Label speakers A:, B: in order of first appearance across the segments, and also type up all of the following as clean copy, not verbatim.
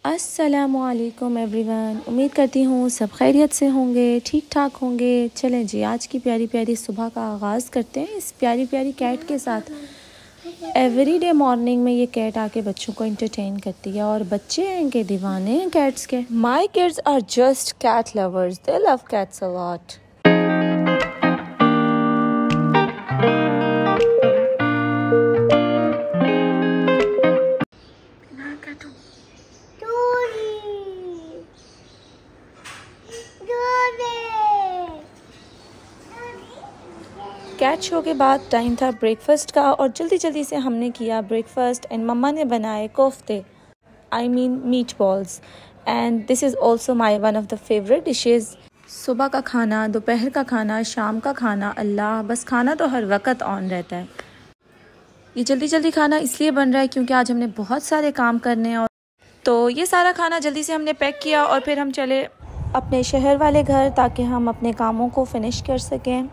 A: अस्सलामुअलैकुम एवरीवन। उम्मीद करती हूँ सब खैरियत से होंगे, ठीक ठाक होंगे। चलें जी, आज की प्यारी प्यारी सुबह का आगाज़ करते हैं इस प्यारी प्यारी कैट के साथ। एवरीडे मॉर्निंग में ये कैट आके बच्चों को एंटरटेन करती है और बच्चे हैं इनके दीवाने हैं कैट्स के। My kids are just cat lovers, they love cats a lot. Cat show के बाद टाइम था ब्रेकफास्ट का और जल्दी जल्दी से हमने किया ब्रेकफास्ट एंड मम्मा ने बनाए कोफ्ते, I mean meat balls, and this is also my one of the favourite dishes. सुबह का खाना, दोपहर का खाना, शाम का खाना, अल्लाह बस खाना तो हर वक्त ऑन रहता है। ये जल्दी जल्दी खाना इसलिए बन रहा है क्योंकि आज हमने बहुत सारे काम करने हैं, और तो ये सारा खाना जल्दी से हमने पैक किया और फिर हम चले अपने शहर वाले घर ताकि हम अपने कामों को फिनिश कर सकें।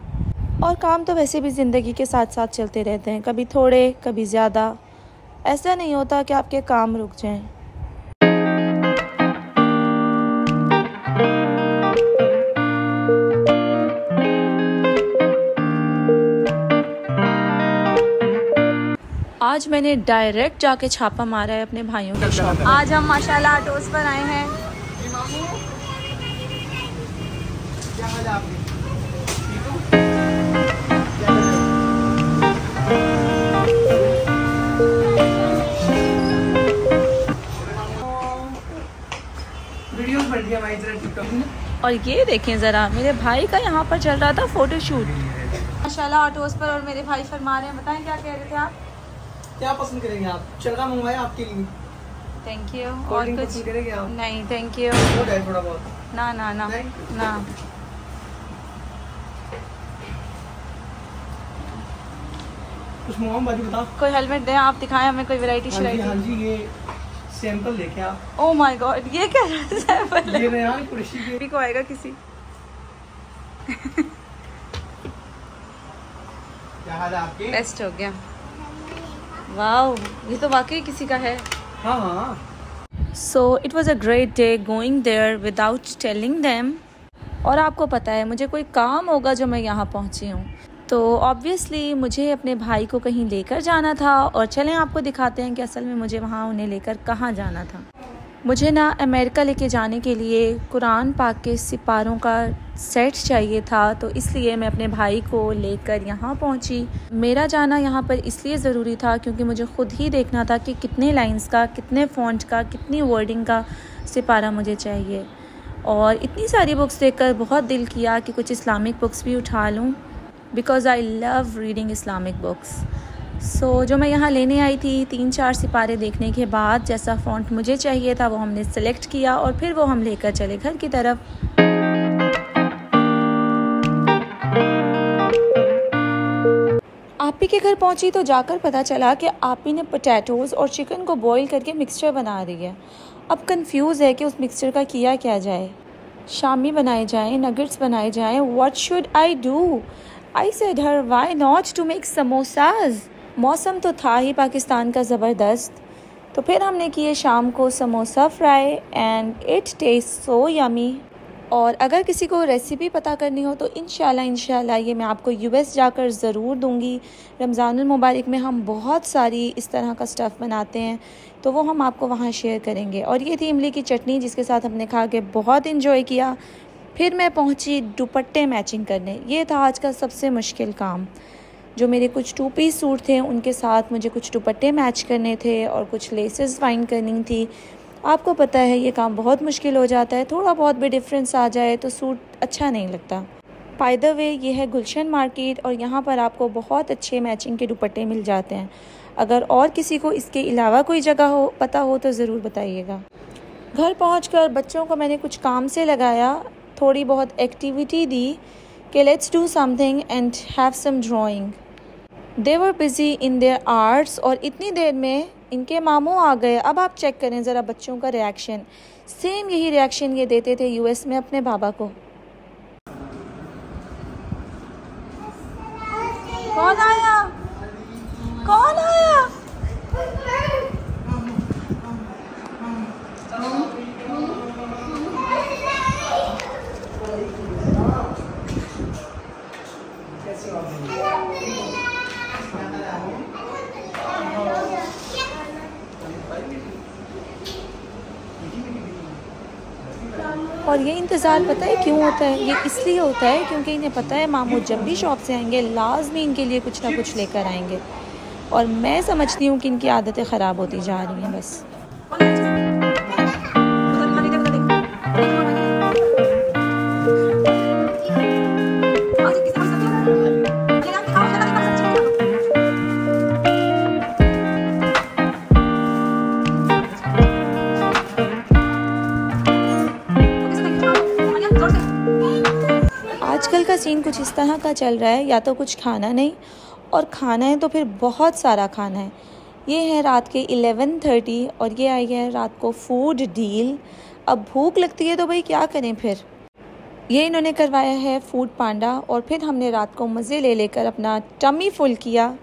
A: और काम तो वैसे भी ज़िंदगी के साथ साथ चलते रहते हैं, कभी थोड़े कभी ज़्यादा। ऐसा नहीं होता कि आपके काम रुक जाएं। आज मैंने डायरेक्ट जाके छापा मारा है अपने भाइयों के शॉप। आज हम माशाल्लाह आटोस पर आए हैं। और ये देखें ज़रा, मेरे भाई का यहाँ पर चल रहा था फोटोशूट माशाल्लाह आटोस पर, और मेरे भाई फरमा रहे हैं। बताएं क्या कह रहे थे आप?
B: क्या पसंद करेंगे आप? चरखा मंगवाए आपके लिए।
A: Thank you. और कुछ
B: करेंगे आप?
A: नहीं थैंक यू।
B: थोड़ा बहुत
A: ना ना ना ना।
B: कुछ मोहम्मद बाजी बताओ।
A: कोई हेलमेट दें आप, दिखाएं हमें कोई वैरायटी शरायटी।
B: हाँ जी, ये सैंपल देखें आप।
A: ओह माय गॉड, ये क्या सैंपल है?
B: ये रेहान कुरैशी के
A: को आएगा किसी।
B: क्या हाल है आपके?
A: बेस्ट हो गया। वाओ, ये तो वाकई किसी का है।
B: हाँ हाँ।
A: So it was a great day going there without telling them। और आपको पता है मुझे कोई काम होगा जो मैं यहाँ पहुँची हूँ, तो ऑब्वियसली मुझे अपने भाई को कहीं लेकर जाना था। और चलें आपको दिखाते हैं कि असल में मुझे वहाँ उन्हें लेकर कहाँ जाना था। मुझे ना अमेरिका लेके जाने के लिए कुरान पाक के सिपारों का सेट चाहिए था, तो इसलिए मैं अपने भाई को लेकर यहाँ पहुँची। मेरा जाना यहाँ पर इसलिए ज़रूरी था क्योंकि मुझे ख़ुद ही देखना था कि कितने लाइंस का, कितने फ़ॉन्ट का, कितनी वर्डिंग का सिपारा मुझे चाहिए। और इतनी सारी बुक्स देखकर बहुत दिल किया कि कुछ इस्लामिक बुक्स भी उठा लूँ, because I love reading Islamic books. So जो मैं यहाँ लेने आई थी, 3-4 सिपारे देखने के बाद जैसा फ़ॉन्ट मुझे चाहिए था वो हमने सेलेक्ट किया और फिर वो हम लेकर चले घर की तरफ। आपी के घर पहुँची तो जाकर पता चला कि आपी ने पोटैटोज़ और चिकन को बॉईल करके मिक्सचर बना रही है। अब कंफ्यूज है कि उस मिक्सचर का किया क्या जाए। शामी बनाए जाएं, नगेट्स बनाए जाएं, what should I do? I said her why not to make samosas. मौसम तो था ही पाकिस्तान का ज़बरदस्त, तो फिर हमने किए शाम को samosa fry and it taste so yummy. और अगर किसी को रेसिपी पता करनी हो तो इंशाल्लाह ये मैं आपको यूएस जाकर ज़रूर दूंगी। रमज़ानुल मुबारक में हम बहुत सारी इस तरह का स्टफ़ बनाते हैं, तो वो हम आपको वहाँ शेयर करेंगे। और ये थी इमली की चटनी जिसके साथ हमने खा के बहुत इन्जॉय किया। फिर मैं पहुँची दुपट्टे मैचिंग करने। ये था आज का सबसे मुश्किल काम। जो मेरे कुछ 2 पीस सूट थे उनके साथ मुझे कुछ दुपट्टे मैच करने थे और कुछ लेसेस फाइंड करनी थी। आपको पता है ये काम बहुत मुश्किल हो जाता है, थोड़ा बहुत भी डिफरेंस आ जाए तो सूट अच्छा नहीं लगता। बाय द वे, ये है गुलशन मार्केट और यहाँ पर आपको बहुत अच्छे मैचिंग के दुपट्टे मिल जाते हैं। अगर और किसी को इसके अलावा कोई जगह पता हो तो ज़रूर बताइएगा। घर पहुँचकर बच्चों को मैंने कुछ काम से लगाया, थोड़ी बहुत एक्टिविटी दी कि let's do something and have some drawing. They were busy in their arts और इतनी देर में इनके मामू आ गए। अब आप चेक करें ज़रा बच्चों का रिएक्शन। सेम यही रिएक्शन ये देते थे यूएस में अपने बाबा को। कौन आया? कौन आया? और ये इंतज़ार पता है क्यों होता है? ये इसलिए होता है क्योंकि इन्हें पता है मामू जब भी शॉप से आएंगे लाजमी इनके लिए कुछ ना कुछ लेकर आएंगे, और मैं समझती हूँ कि इनकी आदतें ख़राब होती जा रही हैं बस। आजकल का सीन कुछ इस तरह का चल रहा है, या तो कुछ खाना नहीं, और खाना है तो फिर बहुत सारा खाना है। ये है रात के 11:30 और ये आई है रात को फूड डील। अब भूख लगती है तो भाई क्या करें फिर। ये इन्होंने करवाया है फूड पांडा, और फिर हमने रात को मज़े ले लेकर अपना टमी फुल किया।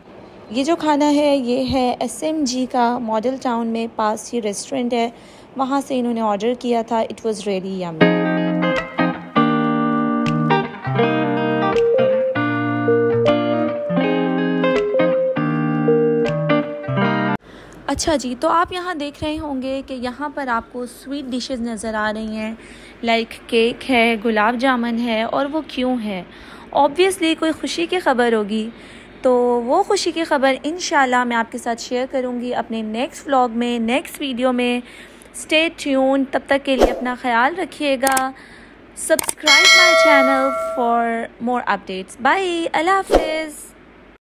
A: ये जो खाना है ये है SMG का मॉडल टाउन में पास ही रेस्टोरेंट है, वहाँ से इन्होंने ऑर्डर किया था। It was really yummy. अच्छा जी, तो आप यहाँ देख रहे होंगे कि यहाँ पर आपको स्वीट डिशेस नज़र आ रही हैं, लाइक केक है, गुलाब जामुन है, और वो क्यों है? ऑब्वियसली कोई ख़ुशी की ख़बर होगी, तो वो ख़ुशी की ख़बर इंशाल्लाह मैं आपके साथ शेयर करूँगी अपने नेक्स्ट व्लॉग में, नेक्स्ट वीडियो में। Stay tune. तब तक के लिए अपना ख्याल रखिएगा। Subscribe my channel for more updates. Bye, अल्लाह हाफ़िज़।